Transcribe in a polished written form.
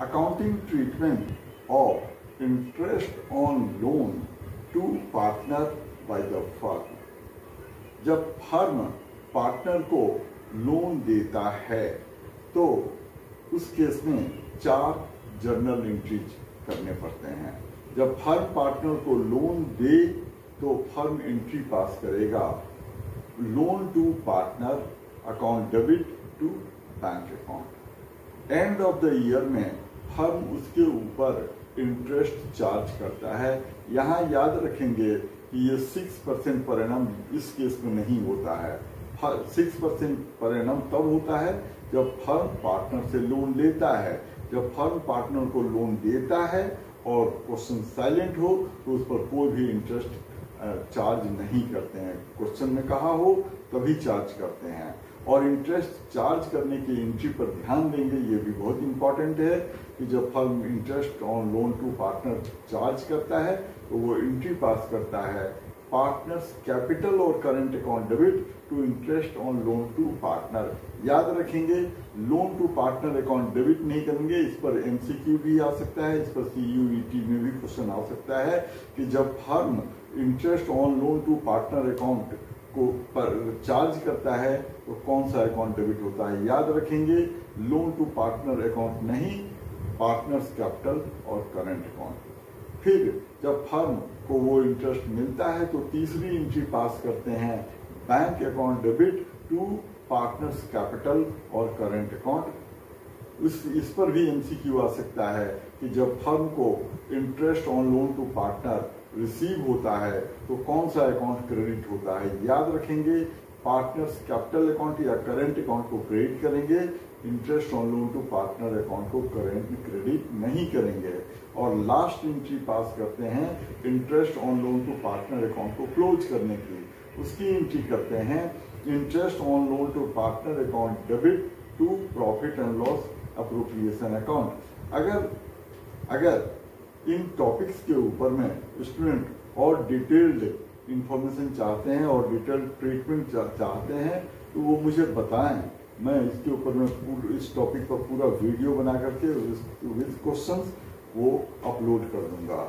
accounting treatment of interest on loan to partner by the firm। जब firm partner को loan देता है तो उस केस में 4 जर्नल एंट्रीज करने पड़ते हैं। जब फर्म पार्टनर को लोन दे तो फर्म एंट्री पास करेगा loan to partner account debit to bank account. End of the year में फर्म उसके ऊपर इंटरेस्ट चार्ज करता है। यहाँ याद रखेंगे कि ये 6% पर एनम इस केस में नहीं होता है। 6% पर एनम तब होता है जब फर्म पार्टनर से लोन लेता है। जब फर्म पार्टनर को लोन देता है और क्वेश्चन साइलेंट हो तो उस पर कोई भी इंटरेस्ट चार्ज नहीं करते हैं। क्वेश्चन में कहा हो तभी चार्ज करते हैं। और इंटरेस्ट चार्ज करने की एंट्री पर ध्यान देंगे, ये भी बहुत इंपॉर्टेंट है कि जब firm interest on loan to partner charge करता है तो वो एंट्री पास करता है पार्टनर्स कैपिटल और current account debit to interest on loan to partner. याद रखेंगे loan to partner account debit नहीं करेंगे। इस पर एमसीक्यू भी आ सकता है, इस पर सीयूईटी में भी क्वेश्चन आ सकता है कि जब firm interest on loan to partner account को पर चार्ज करता है तो कौन सा अकाउंट डेबिट होता है। याद रखेंगे लोन टू पार्टनर अकाउंट नहीं, पार्टनर्स कैपिटल और करंट अकाउंट। फिर जब फर्म को वो इंटरेस्ट मिलता है तो तीसरी एंट्री पास करते हैं bank account debit to partners capital और करंट अकाउंट। इस पर भी एमसीक्यू आ सकता है कि जब फर्म को interest on loan to partner receive होता है तो कौन सा अकाउंट क्रेडिट होता है। याद रखेंगे पार्टनर्स कैपिटल अकाउंट या करंट अकाउंट को क्रेडिट करेंगे, interest on loan to partner account को करंट क्रेडिट नहीं करेंगे। और लास्ट एंट्री पास करते हैं interest on loan to partner account को क्लोज करने की। उसकी एंट्री करते हैं interest on loan to partner account debit to profit and loss appropriation account. अगर इन टॉपिक्स के ऊपर में स्टूडेंट और डिटेल्ड इंफॉर्मेशन चाहते हैं और डिटेल्ड ट्रीटमेंट चाहते हैं तो वो मुझे बताएं। मैं इसके ऊपर में इस टॉपिक पर पूरा वीडियो बना करके विद क्वेश्चंस वो अपलोड कर दूंगा।